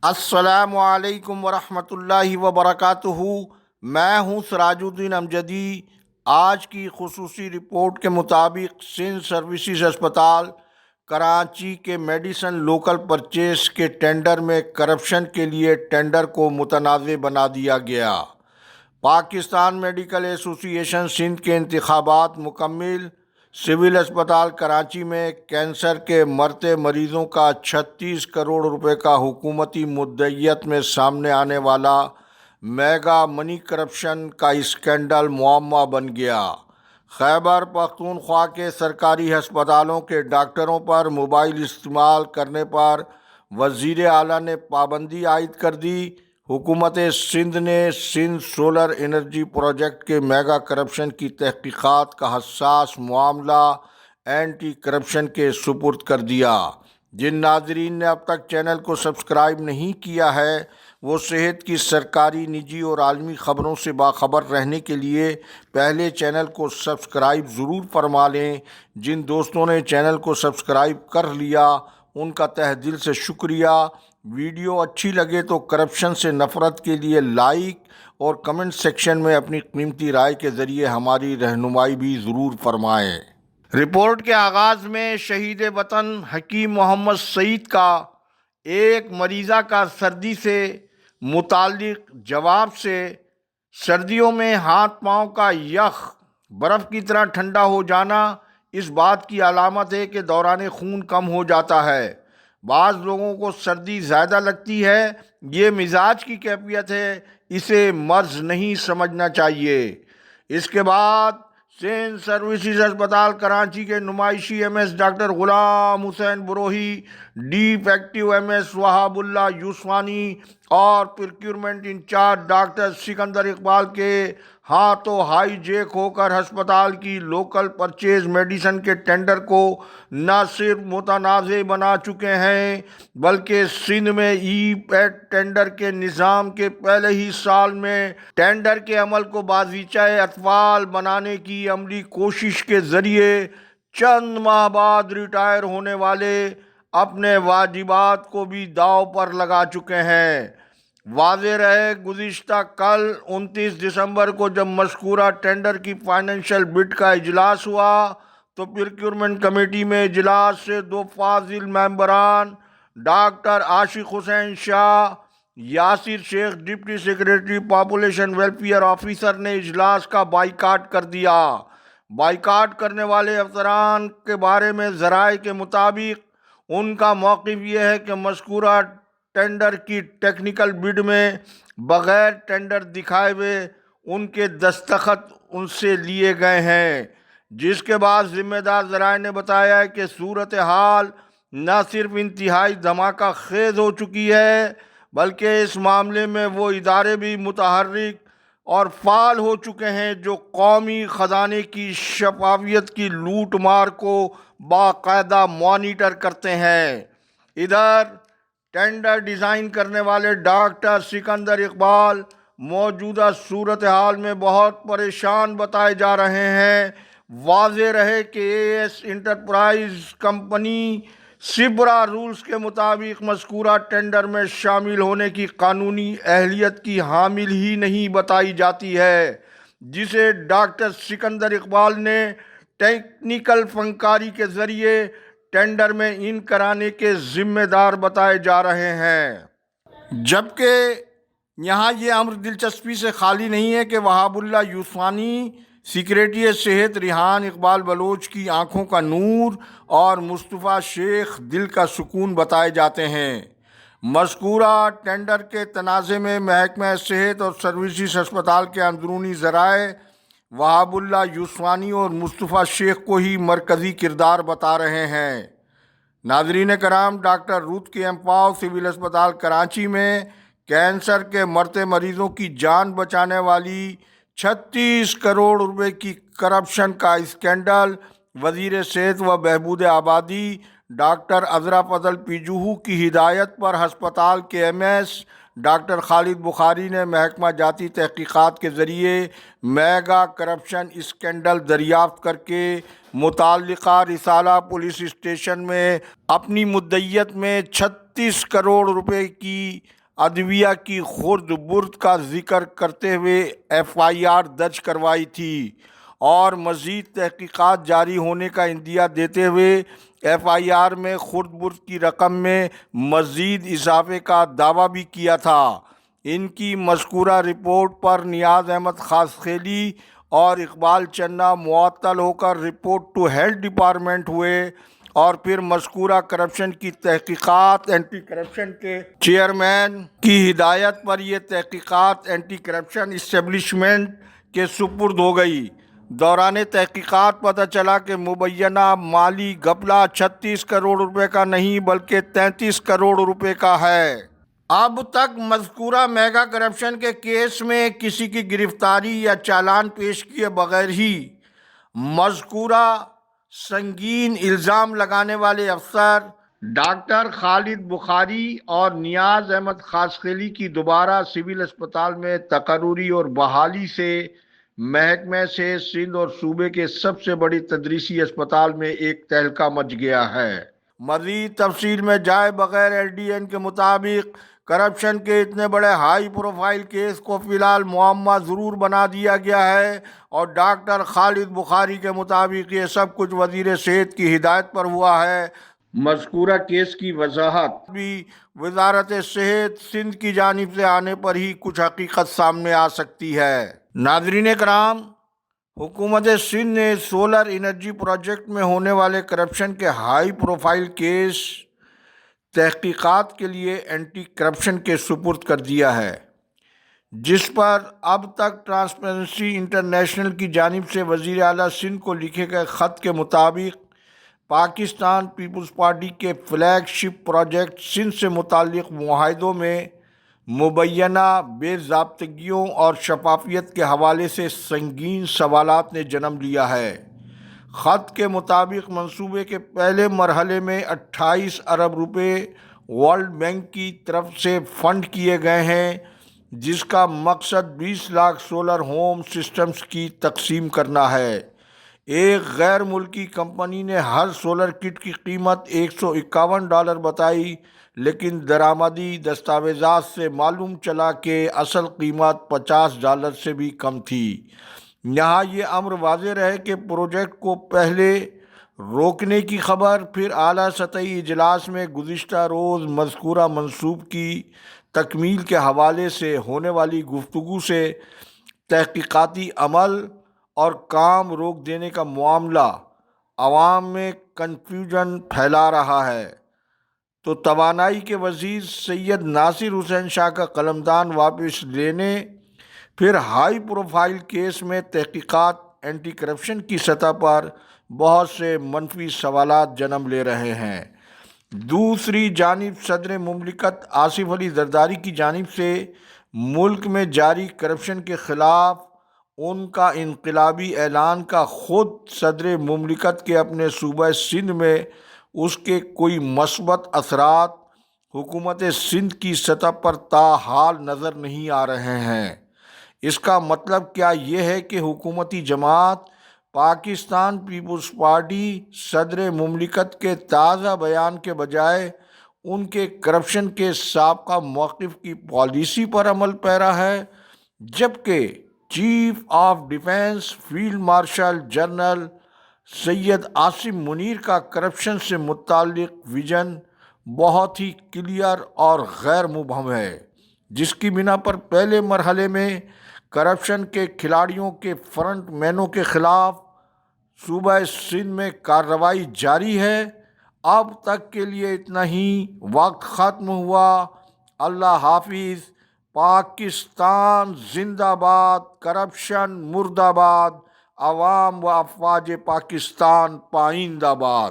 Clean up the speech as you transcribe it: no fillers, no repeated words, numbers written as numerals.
السلام علیکم ورحمۃ اللہ وبرکاتہ۔ میں ہوں سراج الدین امجدی۔ آج کی خصوصی رپورٹ کے مطابق سندھ سروسز ہسپتال کراچی کے میڈیسن لوکل پرچیز کے ٹینڈر میں کرپشن کے لیے ٹینڈر کو متنازع بنا دیا گیا۔ پاکستان میڈیکل ایسوسی ایشن سندھ کے انتخابات مکمل۔ سول ہسپتال کراچی میں کینسر کے مرتے مریضوں کا 36 کروڑ روپے کا حکومتی مدعیت میں سامنے آنے والا میگا منی کرپشن کا اسکینڈل معمہ بن گیا۔ خیبر پختونخوا کے سرکاری ہسپتالوں کے ڈاکٹروں پر موبائل استعمال کرنے پر وزیر اعلیٰ نے پابندی عائد کر دی۔ حکومت سندھ نے سندھ سولر انرجی پروجیکٹ کے میگا کرپشن کی تحقیقات کا حساس معاملہ اینٹی کرپشن کے سپرد کر دیا۔ جن ناظرین نے اب تک چینل کو سبسکرائب نہیں کیا ہے وہ صحت کی سرکاری، نجی اور عالمی خبروں سے باخبر رہنے کے لیے پہلے چینل کو سبسکرائب ضرور فرما لیں۔ جن دوستوں نے چینل کو سبسکرائب کر لیا ان کا تہ دل سے شکریہ۔ ویڈیو اچھی لگے تو کرپشن سے نفرت کے لیے لائک اور کمنٹ سیکشن میں اپنی قیمتی رائے کے ذریعے ہماری رہنمائی بھی ضرور فرمائیں۔ رپورٹ کے آغاز میں شہید وطن حکیم محمد سعید کا ایک مریضہ کا سردی سے متعلق جواب سے سردیوں میں ہاتھ پاؤں کا یخ برف کی طرح ٹھنڈا ہو جانا اس بات کی علامت ہے کہ دوران خون کم ہو جاتا ہے۔ بعض لوگوں کو سردی زیادہ لگتی ہے، یہ مزاج کی کیفیت ہے، اسے مرض نہیں سمجھنا چاہیے۔ اس کے بعد سندھ سروسز ہسپتال کراچی کے نمائشی M S doctor Ghulam Hussain Brohi, ڈیپ active M S Wahab Ullah Yousfani اور procurement incharge doctor Sikandar Iqbal کے ہاتھوں ہائی جیک ہو کر ہسپتال کی لوکل پرچیز میڈیسن کے ٹینڈر کو نہ صرف متنازع بنا چکے ہیں بلکہ سندھ میں ای پیٹ ٹینڈر کے نظام کے پہلے ہی سال میں ٹینڈر کے عمل کو بازیچہ اطفال بنانے کی عملی کوشش کے ذریعے چند ماہ بعد ریٹائر ہونے والے اپنے واجبات کو بھی داؤ پر لگا چکے ہیں۔ واضح رہے گزشتہ کل 29 دسمبر کو جب مذکورہ ٹینڈر کی فائنینشیل بڈ کا اجلاس ہوا تو پروکیورمنٹ کمیٹی میں اجلاس سے دو فاضل ممبران ڈاکٹر عاشق حسین شاہ، یاسر شیخ deputy secretary population welfare officer نے اجلاس کا بائیکاٹ کر دیا۔ بائیکاٹ کرنے والے افسران کے بارے میں ذرائع کے مطابق ان کا موقف یہ ہے کہ مذکورہ ٹینڈر کی ٹیکنیکل بڈ میں بغیر ٹینڈر دکھائے ہوئے ان کے دستخط ان سے لیے گئے ہیں، جس کے بعد ذمہ دار ذرائع نے بتایا ہے کہ صورتحال نہ صرف انتہائی دھماکہ خیز ہو چکی ہے بلکہ اس معاملے میں وہ ادارے بھی متحرک اور فعال ہو چکے ہیں جو قومی خزانے کی شفافیت کی لوٹ مار کو باقاعدہ مانیٹر کرتے ہیں۔ ادھر ٹینڈر ڈیزائن کرنے والے ڈاکٹر سکندر اقبال موجودہ صورتحال میں بہت پریشان بتائے جا رہے ہیں۔ واضح رہے کہ اے ایس انٹرپرائز کمپنی سبرا رولز کے مطابق مذکورہ ٹینڈر میں شامل ہونے کی قانونی اہلیت کی حامل ہی نہیں بتائی جاتی ہے، جسے ڈاکٹر سکندر اقبال نے ٹیکنیکل فنکاری کے ذریعے ٹینڈر میں ان کرانے کے ذمہ دار بتائے جا رہے ہیں۔ جبکہ یہاں یہ امر دلچسپی سے خالی نہیں ہے کہ وہاب اللہ یوسفانی، سیکریٹری صحت ریحان اقبال بلوچ کی آنکھوں کا نور اور مصطفیٰ شیخ دل کا سکون بتائے جاتے ہیں۔ مذکورہ ٹینڈر کے تنازع میں محکمہ صحت اور سروسز ہسپتال کے اندرونی ذرائع وہاب اللہ یوسفانی اور مصطفیٰ شیخ کو ہی مرکزی کردار بتا رہے ہیں۔ ناظرین کرام، ڈاکٹر رود کے امپاؤ سول ہسپتال کراچی میں کینسر کے مرتے مریضوں کی جان بچانے والی 36 کروڑ روپے کی کرپشن کا اسکینڈل وزیر صحت و بہبود آبادی ڈاکٹر عذرا فضل پیجوہو کی ہدایت پر ہسپتال کے ایم ایس ڈاکٹر خالد بخاری نے محکمہ جاتی تحقیقات کے ذریعے میگا کرپشن اسکینڈل دریافت کر کے متعلقہ رسالہ پولیس اسٹیشن میں اپنی مدعیت میں 36 کروڑ روپے کی ادویہ کی خرد برد کا ذکر کرتے ہوئے FIR درج کروائی تھی اور مزید تحقیقات جاری ہونے کا عندیہ دیتے ہوئے FIR میں خرد برد کی رقم میں مزید اضافے کا دعویٰ بھی کیا تھا۔ ان کی مذکورہ رپورٹ پر نیاز احمد خاصخیلی اور اقبال چنہ معطل ہو کر رپورٹ ٹو ہیلتھ ڈپارٹمنٹ ہوئے اور پھر مذکورہ کرپشن کی تحقیقات اینٹی کرپشن کے چیئرمین کی ہدایت پر یہ تحقیقات اینٹی کرپشن اسٹیبلشمنٹ کے سپرد ہو گئی۔ دوران تحقیقات پتہ چلا کہ مبینہ مالی گھپلہ 36 کروڑ روپے کا نہیں بلکہ 33 کروڑ روپے کا ہے۔ اب تک مذکورہ میگا کرپشن کے کیس میں کسی کی گرفتاری یا چالان پیش کیے بغیر ہی مذکورہ سنگین الزام لگانے والے افسر ڈاکٹر خالد بخاری اور نیاز احمد خاصخیلی کی دوبارہ سول اسپتال میں تقرری اور بحالی سے محکمے سے سندھ اور صوبے کے سب سے بڑی تدریسی اسپتال میں ایک تہلکہ مچ گیا ہے۔ مزید تفصیل میں جائے بغیر LDN کے مطابق کرپشن کے اتنے بڑے ہائی پروفائل کیس کو فی الحال معمہ ضرور بنا دیا گیا ہے اور ڈاکٹر خالد بخاری کے مطابق یہ سب کچھ وزیر صحت کی ہدایت پر ہوا ہے۔ مذکورہ کیس کی وضاحت بھی وزارت صحت سندھ کی جانب سے آنے پر ہی کچھ حقیقت سامنے آ سکتی ہے۔ ناظرین کرام، حکومت سندھ نے سولر انرجی پروجیکٹ میں ہونے والے کرپشن کے ہائی پروفائل کیس تحقیقات کے لیے اینٹی کرپشن کے سپرد کر دیا ہے، جس پر اب تک ٹرانسپیرنسی انٹرنیشنل کی جانب سے وزیر اعلیٰ سندھ کو لکھے گئے خط کے مطابق پاکستان پیپلز پارٹی کے فلیگ شپ پروجیکٹ سندھ سے متعلق معاہدوں میں مبینہ بے ضابطگیوں اور شفافیت کے حوالے سے سنگین سوالات نے جنم لیا ہے۔ خط کے مطابق منصوبے کے پہلے مرحلے میں 28 ارب روپے ورلڈ بینک کی طرف سے فنڈ کیے گئے ہیں، جس کا مقصد 20 لاکھ سولر ہوم سسٹمز کی تقسیم کرنا ہے۔ ایک غیر ملکی کمپنی نے ہر سولر کٹ کی قیمت $151 بتائی، لیکن درآمدی دستاویزات سے معلوم چلا کہ اصل قیمت $50 سے بھی کم تھی۔ یہاں یہ امر واضح رہے کہ پروجیکٹ کو پہلے روکنے کی خبر پھر اعلیٰ سطحی اجلاس میں گزشتہ روز مذکورہ منصوب کی تکمیل کے حوالے سے ہونے والی گفتگو سے تحقیقاتی عمل اور کام روک دینے کا معاملہ عوام میں کنفیوژن پھیلا رہا ہے، تو توانائی کے وزیر سید ناصر حسین شاہ کا قلمدان واپس لینے پھر ہائی پروفائل کیس میں تحقیقات اینٹی کرپشن کی سطح پر بہت سے منفی سوالات جنم لے رہے ہیں۔ دوسری جانب صدر مملکت آصف علی زرداری کی جانب سے ملک میں جاری کرپشن کے خلاف ان کا انقلابی اعلان کا خود صدر مملکت کے اپنے صوبہ سندھ میں اس کے کوئی مثبت اثرات حکومت سندھ کی سطح پر تاحال نظر نہیں آ رہے ہیں۔ اس کا مطلب کیا یہ ہے کہ حکومتی جماعت پاکستان پیپلز پارٹی صدر مملکت کے تازہ بیان کے بجائے ان کے کرپشن کے سابقہ موقف کی پالیسی پر عمل پیرا ہے، جبکہ chief of defence field marshal general Syed Asim Munir کا کرپشن سے متعلق ویژن بہت ہی کلیئر اور غیر مبہم ہے، جس کی بنا پر پہلے مرحلے میں کرپشن کے کھلاڑیوں کے فرنٹ مینوں کے خلاف صوبہ سندھ میں کارروائی جاری ہے۔ اب تک کے لیے اتنا ہی، وقت ختم ہوا۔ اللہ حافظ۔ پاکستان زندہ باد، کرپشن مرد آباد، عوام و افواج پاکستان پائندہ باد۔